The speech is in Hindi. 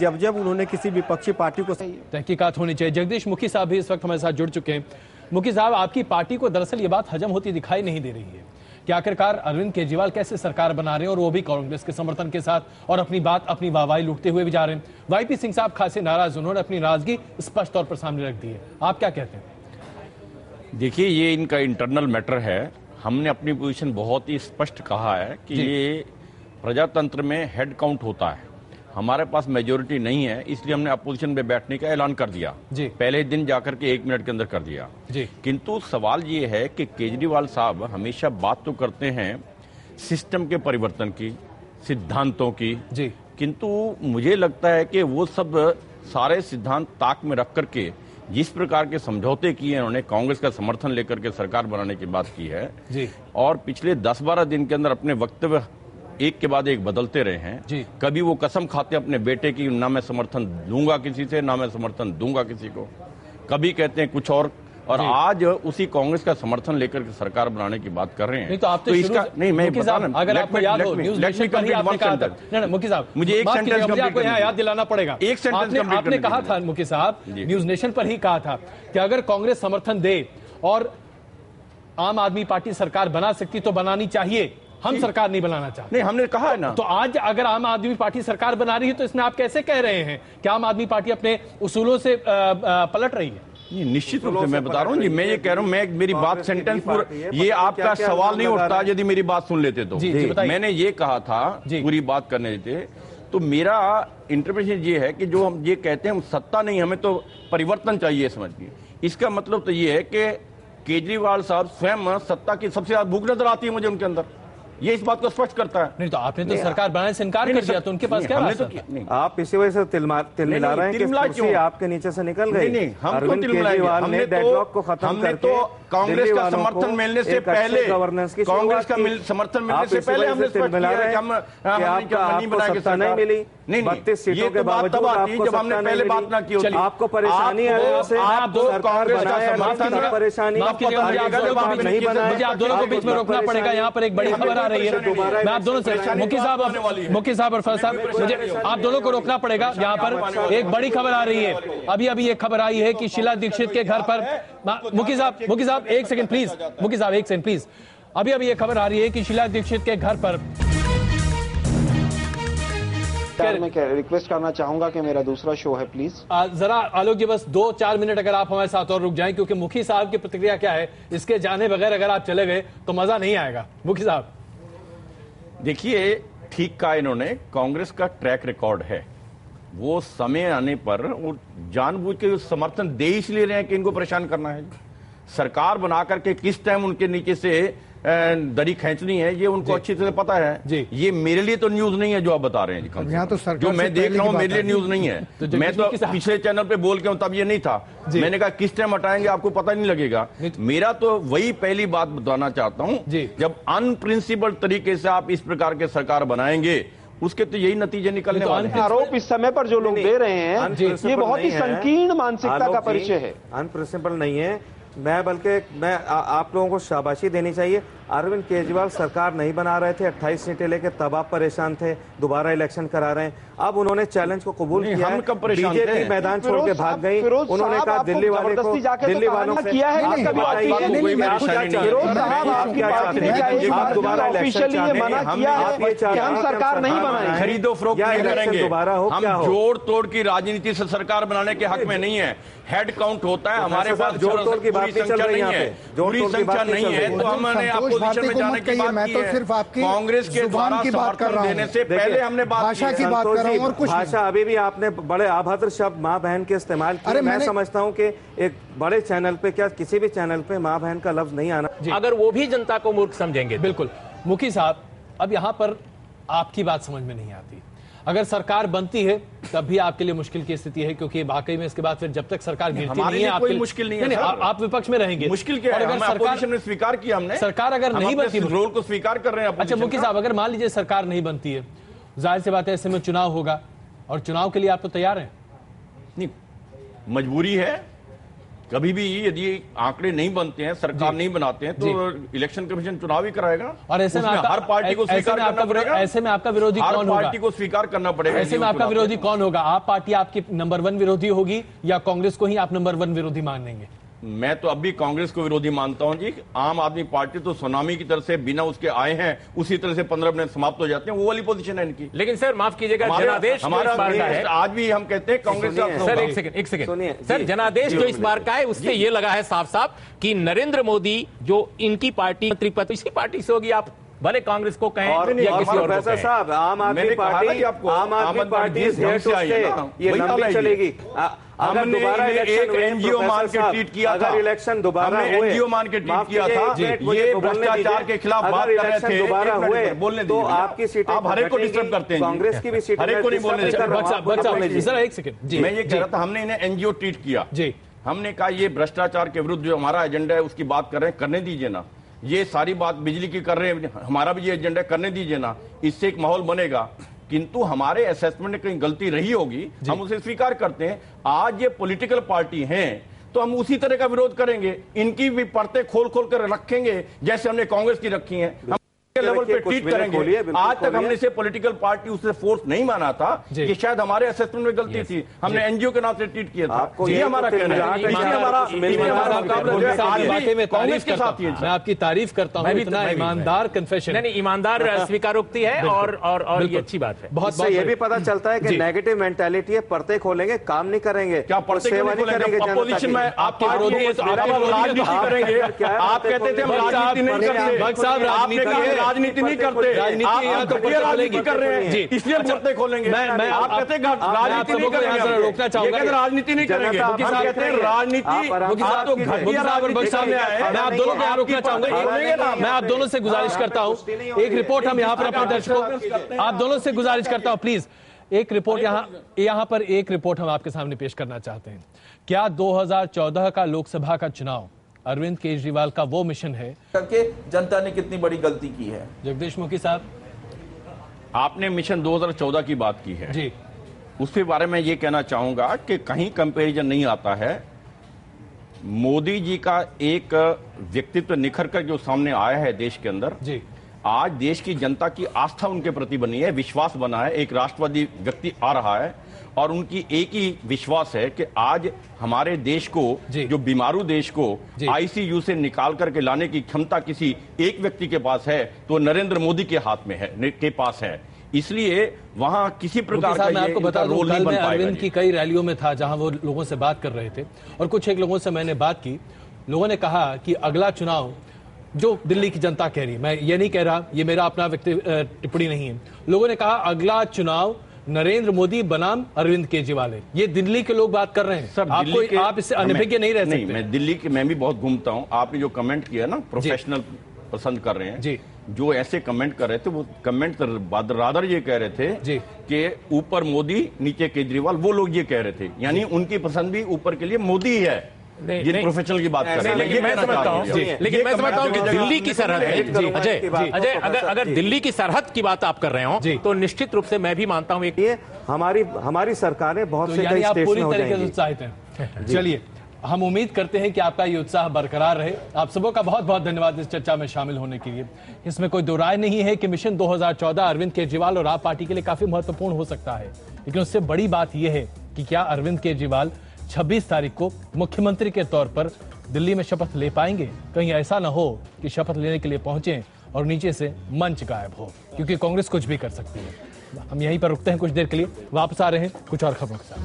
जब जब उन्होंने किसी विपक्षी पार्टी को तहकीकात होनी चाहिए। जगदीश मुखी साहब भी इस वक्त हमारे साथ जुड़ चुके हैं। मुखी साहब, आपकी पार्टी को दरअसल ये बात हजम होती दिखाई नहीं दे रही है कि आखिरकार अरविंद केजरीवाल कैसे सरकार बना रहे हैं और वो भी कांग्रेस के समर्थन के साथ और अपनी बात अपनी वाहवाही लूटते हुए भी जा रहे हैं। वाईपी सिंह साहब खासे नाराज, उन्होंने अपनी नाराजगी स्पष्ट तौर पर सामने रख दी है। आप क्या कहते हैं? देखिए, ये इनका इंटरनल मैटर है। हमने अपनी पोजीशन बहुत ही स्पष्ट कहा है कि ये प्रजातंत्र में हेड काउंट होता है। हमारे पास मेजोरिटी नहीं है, इसलिए हमने अपोजिशन में बैठने का ऐलान कर दिया पहले दिन जाकर के 1 मिनट के अंदर कर दिया। किंतु सवाल ये है कि केजरीवाल साहब हमेशा बात तो करते हैं सिस्टम के परिवर्तन की, सिद्धांतों की, किंतु मुझे लगता है कि वो सब सारे सिद्धांत ताक में रख करके जिस प्रकार के समझौते किए उन्होंने, कांग्रेस का समर्थन लेकर के सरकार बनाने की बात की है और पिछले 10-12 दिन के अंदर अपने वक्तव्य एक के बाद एक बदलते रहे हैं। कभी वो कसम खाते अपने बेटे की, ना मैं समर्थन दूंगा किसी से, ना मैं समर्थन दूंगा किसी को, कभी कहते हैं कुछ और आज उसी कांग्रेस का समर्थन लेकर के सरकार बनाने की बात कर रहे हैं। नहीं तो आप तो इसका नहीं, मैं अगर आपको याद हो न्यूज नेशन पर ही आपने कहा था, नहीं मुखी साहब मुझे एक सेंटेंस मुझे आपको यहाँ याद दिलाना पड़ेगा। एक सेंटेंस आपने कहा था मुखी साहब, न्यूज नेशन पर ही कहा था कि अगर कांग्रेस समर्थन दे और आम आदमी पार्टी सरकार बना सकती तो बनानी चाहिए, हम सरकार नहीं बनाना चाहते। नहीं, हमने कहा है ना। तो आज अगर आम आदमी पार्टी सरकार बना रही है तो इसमें आप कैसे कह रहे हैं कि आम आदमी पार्टी अपने उसूलों से पलट रही है? निश्चित रूप से मैं बता रहा हूँ जी, मैं ये कह रहा हूँ, मैं मेरी बात सेंटेंस पूरा, ये आपका सवाल नहीं उठता यदि मेरी बात सुन लेते तो। मैंने ये कहा था पूरी बात करने देते, तो मेरा इंटरप्रिटेशन ये है कि जो हम ये कहते हैं हम सत्ता नहीं, हमें तो परिवर्तन चाहिए समझिए। इसका मतलब तो ये है कि केजरीवाल साहब स्वयं सत्ता की सबसे ज्यादा भूख नजर आती है मुझे उनके अंदर, ये इस बात को स्पष्ट करता है। नहीं तो आपने तो सरकार बनाने से इनकार कर दिया, तो उनके पास क्या रास्ता था? आप इसी वजह से तिल मिला रहे हैं कि कुर्सी आपके नीचे से निकल गई। नहीं, हम तो केजरीवाल ने डेडलॉक को खत्म करके कांग्रेस का समर्थन मिलने से पहले, कांग्रेस का समर्थन मिलने से पहले हमने स्पष्ट किया है कि हम नहीं बना के नहीं मिली। नहीं, 32 सीटों के बावजूद आपको जब हमने पहले बात ना की होती, आपको परेशानी है, परेशानी मुझे आप दोनों को बीच में रोकना पड़ेगा। यहाँ पर एक बड़ी खबर आ रही है, मैं आप दोनों से मुखी साहब और फैज साहब, मुझे आप दोनों को रोकना पड़ेगा। यहाँ पर एक बड़ी खबर आ रही है, अभी ये खबर आई है कि शीला दीक्षित के घर पर, मुखी साहब एक सेकंड प्लीज, मुखी साहब एक सेकंड प्लीज, अभी ये खबर आ रही है कि शीला दीक्षित के घर पर, मैं रिक्वेस्ट करना चाहूंगा कि मेरा दूसरा शो है प्लीज। जरा आलोक जी बस 2-4 मिनट अगर आप हमारे साथ और रुक जाएं, क्योंकि मुखी साहब की प्रतिक्रिया क्या है, इसके जाने बगैर अगर आप चले गए तो मजा नहीं आएगा। मुखी साहब देखिए, ठीक कहा इन्होंने, कांग्रेस का ट्रैक रिकॉर्ड है, वो समय आने पर वो जानबूझ के समर्थन दे इसलिए रहे हैं कि इनको परेशान करना है। सरकार बना करके किस टाइम उनके नीचे से दरी खींचनी है ये उनको अच्छी तरह पता है। ये मेरे लिए तो न्यूज नहीं है जो आप बता रहे हैं, यहाँ तो जो मैं देख रहा हूँ मेरे लिए न्यूज नहीं है। मैं तो पिछले चैनल पे बोल के हूँ, तब ये नहीं था। मैंने कहा किस टाइम हटाएंगे आपको पता नहीं लगेगा। मेरा तो वही पहली बात बताना चाहता हूँ, जब अनप्रिंसिपल तरीके से आप इस प्रकार के सरकार बनाएंगे उसके तो यही नतीजे निकलने वाले हैं। आरोप इस समय पर जो लोग दे रहे हैं ये बहुत ही संकीर्ण मानसिकता का परिचय है। अनप्रिंसिपल नहीं है, मैं आप लोगों को शाबाशी देनी चाहिए। अरविंद केजरीवाल सरकार नहीं बना रहे थे, 28 सीटें लेके तब आप परेशान थे, दोबारा इलेक्शन करा रहे हैं। अब उन्होंने चैलेंज को कबूल किया है, बीजेपी मैदान छोड़ के भाग गई। उन्होंने कहा दिल्ली वालों को, दिल्ली वालों से किया है, आप दोबारा इलेक्शन हम सरकार नहीं बनाएंगे, खरीदो फरोख्त नहीं करेंगे, हम जोड़ तोड़ की राजनीति से सरकार बनाने के हक में नहीं है। हेड काउंट होता है, हमारे पास जोड़ तोड़ की बात चल रही है, पूरी संख्या नहीं है, तो हमने अपोजिशन में जाने की बात की है। सिर्फ आपकी कांग्रेस के द्वारा की बात कर रहा हूं, देने से पहले हमने भाषा की बात कर रहा हूं और कुछ भाषा अभी भी आपने बड़े अभद्र शब्द माँ बहन के इस्तेमाल किए। मैं समझता हूं कि एक बड़े चैनल पे, क्या किसी भी चैनल पे माँ बहन का लफ्ज नहीं आना, अगर वो भी जनता को मूर्ख समझेंगे। बिल्कुल मुखी साहब, अब यहाँ पर आपकी बात समझ में नहीं आती। अगर सरकार बनती है तब भी आपके लिए मुश्किल की स्थिति है, क्योंकि वाकई में इसके बाद फिर जब तक सरकार गिरती नहीं है आपके मुश्किल नहीं है। आप विपक्ष में रहेंगे, मुश्किल क्या है? अगर सरकार ने स्वीकार किया, हमने सरकार अगर नहीं बनती, रोल को स्वीकार कर रहे हैं। अच्छा मुखी साहब, अगर मान लीजिए सरकार नहीं बनती है, जाहिर सी बात है ऐसे में चुनाव होगा, और चुनाव के लिए आप तो तैयार हैं? नहीं, मजबूरी है, कभी भी यदि आंकड़े नहीं बनते हैं, सरकार नहीं बनाते हैं, तो इलेक्शन कमीशन चुनाव ही कराएगा। और ऐसे में हर पार्टी को स्वीकार करना पड़ेगा। ऐसे में आपका विरोधी कौन होगा? हर पार्टी को स्वीकार करना पड़ेगा। ऐसे में आपका विरोधी कौन होगा? आप पार्टी आपकी नंबर 1 विरोधी होगी या कांग्रेस को ही आप नंबर 1 विरोधी मानेंगे? मैं तो अब भी कांग्रेस को विरोधी मानता हूं जी। आम आदमी पार्टी तो सुनामी की तरह से बिना उसके आए हैं, उसी तरह से 15 मिनट समाप्त हो जाते हैं, वो वाली पोजीशन है इनकी। लेकिन सर माफ कीजिएगा, जनादेश हमारा आज भी हम कहते हैं कांग्रेस सर एक सेकंड सर, जनादेश जो इस बार का है उससे ये लगा है साफ साफ कि नरेंद्र मोदी जो इनकी पार्टी मंत्री पद इसी पार्टी से होगी, आप भले कांग्रेस को कहें या किसी और को कहें। साहब आम आदमी पार्टी ये लंबी चलेगी। अगर दोबारा एक एनजीओ मान के ट्वीट किया था, अगर इलेक्शन दोबारा हुए, एनजीओ मान के ट्वीट किया था, ये भ्रष्टाचार के खिलाफ बात कर रहे थे, दोबारा हुए बोलने तो आपकी सीटें आप हर एक को डिस्टर्ब करते हैं, कांग्रेस की भी सीटें हर एक को नहीं बोलने देते। सर एक सेकंड, मैं ये कह रहा था, हमने इन्हें एनजीओ ट्वीट किया जी, हमने कहा ये भ्रष्टाचार के विरुद्ध जो हमारा एजेंडा है उसकी बात कर रहे हैं, करने दीजिए ना। ये सारी बात बिजली की कर रहे हैं, हमारा भी ये एजेंडा करने दीजिए ना, इससे एक माहौल बनेगा। किंतु हमारे असेसमेंट में कहीं गलती रही होगी, हम उसे स्वीकार करते हैं। आज ये पॉलिटिकल पार्टी हैं तो हम उसी तरह का विरोध करेंगे, इनकी भी परतें खोल खोल कर रखेंगे जैसे हमने कांग्रेस की रखी हैं। हम लेवल पे ट्वीट करेंगे। आज तक हमने से पॉलिटिकल पार्टी उससे फोर्स नहीं माना था कि शायद हमारे असेसमेंट में गलती थी, हमने एनजीओ के नाम से ट्वीट किया था। ये हमारा कहना है, कांग्रेस के साथ मैं आपकी तारीफ करता हूँ, इतना ईमानदार कन्फेशन, नहीं ईमानदार स्वीकारोक्ति है और ये अच्छी बात है। बहुत ये भी पता चलता है कि नेगेटिव मेंटालिटी है, पर्दे खोलेंगे, काम नहीं करेंगे, क्या सेवा नहीं करेंगे अपोजिशन में? आप राजनीति करेंगे, आप कहते थे हम राजनीति नहीं करते, राजनीति नहीं करते, राजनीति कर रहे हैं इसलिए पर्दे खोलेंगे। आप कहते हैं राजनीति नहीं करेंगे, रोकना चाहूंगा, राजनीति नहीं करेंगे, कहते हैं राजनीति। आप तो घटिया सामने आए, मैं आप दोनों को यहाँ रोकना चाहूंगा। मैं आप दोनों से गुजारिश करता हूँ, एक रिपोर्ट हम यहाँ पर अपने दर्शकों, आप दोनों से गुजारिश करता हूँ प्लीज एक रिपोर्ट यहाँ पर एक रिपोर्ट हम आपके सामने पेश करना चाहते हैं। क्या 2014 का लोकसभा का चुनाव अरविंद केजरीवाल का वो मिशन है करके जनता ने कितनी बड़ी गलती की है? जगदीश मुखी साहब, आपने मिशन 2014 की बात की है जी, उसके बारे में ये कहना चाहूंगा कि कहीं कंपैरिजन नहीं आता है। मोदी जी का एक व्यक्तित्व निखर कर जो सामने आया है देश के अंदर जी, आज देश की जनता की आस्था उनके प्रति बनी है, विश्वास बना है, एक राष्ट्रवादी व्यक्ति आ रहा है और उनकी एक ही विश्वास है कि आज हमारे देश को, जो बीमारू देश को आईसीयू से निकाल करके लाने की क्षमता किसी एक व्यक्ति के पास है तो नरेंद्र मोदी के हाथ में है, के पास है। इसलिए वहां किसी प्रकार का मैं आपको बता दूं, कल मैं अरविंद की कई रैलियों में था जहां वो लोगों से बात कर रहे थे और कुछ एक लोगों से मैंने बात की। लोगों ने कहा कि अगला चुनाव जो दिल्ली की जनता कह रही, मैं ये नहीं कह रहा, ये मेरा अपना व्यक्तिगत टिप्पणी नहीं है, लोगों ने कहा अगला चुनाव नरेंद्र मोदी बनाम अरविंद केजरीवाल है। ये दिल्ली के लोग बात कर रहे हैं, सब आप इससे अनभिज्ञ नहीं रह सकते। मैं दिल्ली के, मैं भी बहुत घूमता हूं। आपने जो कमेंट किया ना, प्रोफेशनल पसंद कर रहे हैं जी, जो ऐसे कमेंट कर रहे थे वो कमेंट रादर ये कह रहे थे कि ऊपर मोदी नीचे केजरीवाल, वो लोग ये कह रहे थे, यानी उनकी पसंद भी ऊपर के लिए मोदी ही है। जिन प्रोफेशनल की बात कर रहे हैं, लेकिन मैं समझता हूं कि दिल्ली की सरहद है अजय, अगर दिल्ली की सरहद की बात आप कर रहे हो तो निश्चित रूप से मैं भी मानता हूं ये हमारी सरकारें बहुत से यानी आप पूरी तरीके से उत्साहित हैं। चलिए, हम उम्मीद करते हैं कि आपका ये उत्साह बरकरार रहे। आप सबों का बहुत बहुत धन्यवाद इस चर्चा में शामिल होने के लिए। इसमें कोई दो राय नहीं है कि मिशन 2014 अरविंद केजरीवाल और आप पार्टी के लिए काफी महत्वपूर्ण हो सकता है, लेकिन उससे बड़ी बात यह है कि क्या अरविंद केजरीवाल 26 तारीख को मुख्यमंत्री के तौर पर दिल्ली में शपथ ले पाएंगे? कहीं ऐसा ना हो कि शपथ लेने के लिए पहुंचे और नीचे से मंच गायब हो, क्योंकि कांग्रेस कुछ भी कर सकती है। हम यहीं पर रुकते हैं कुछ देर के लिए, वापस आ रहे हैं कुछ और खबरों के साथ।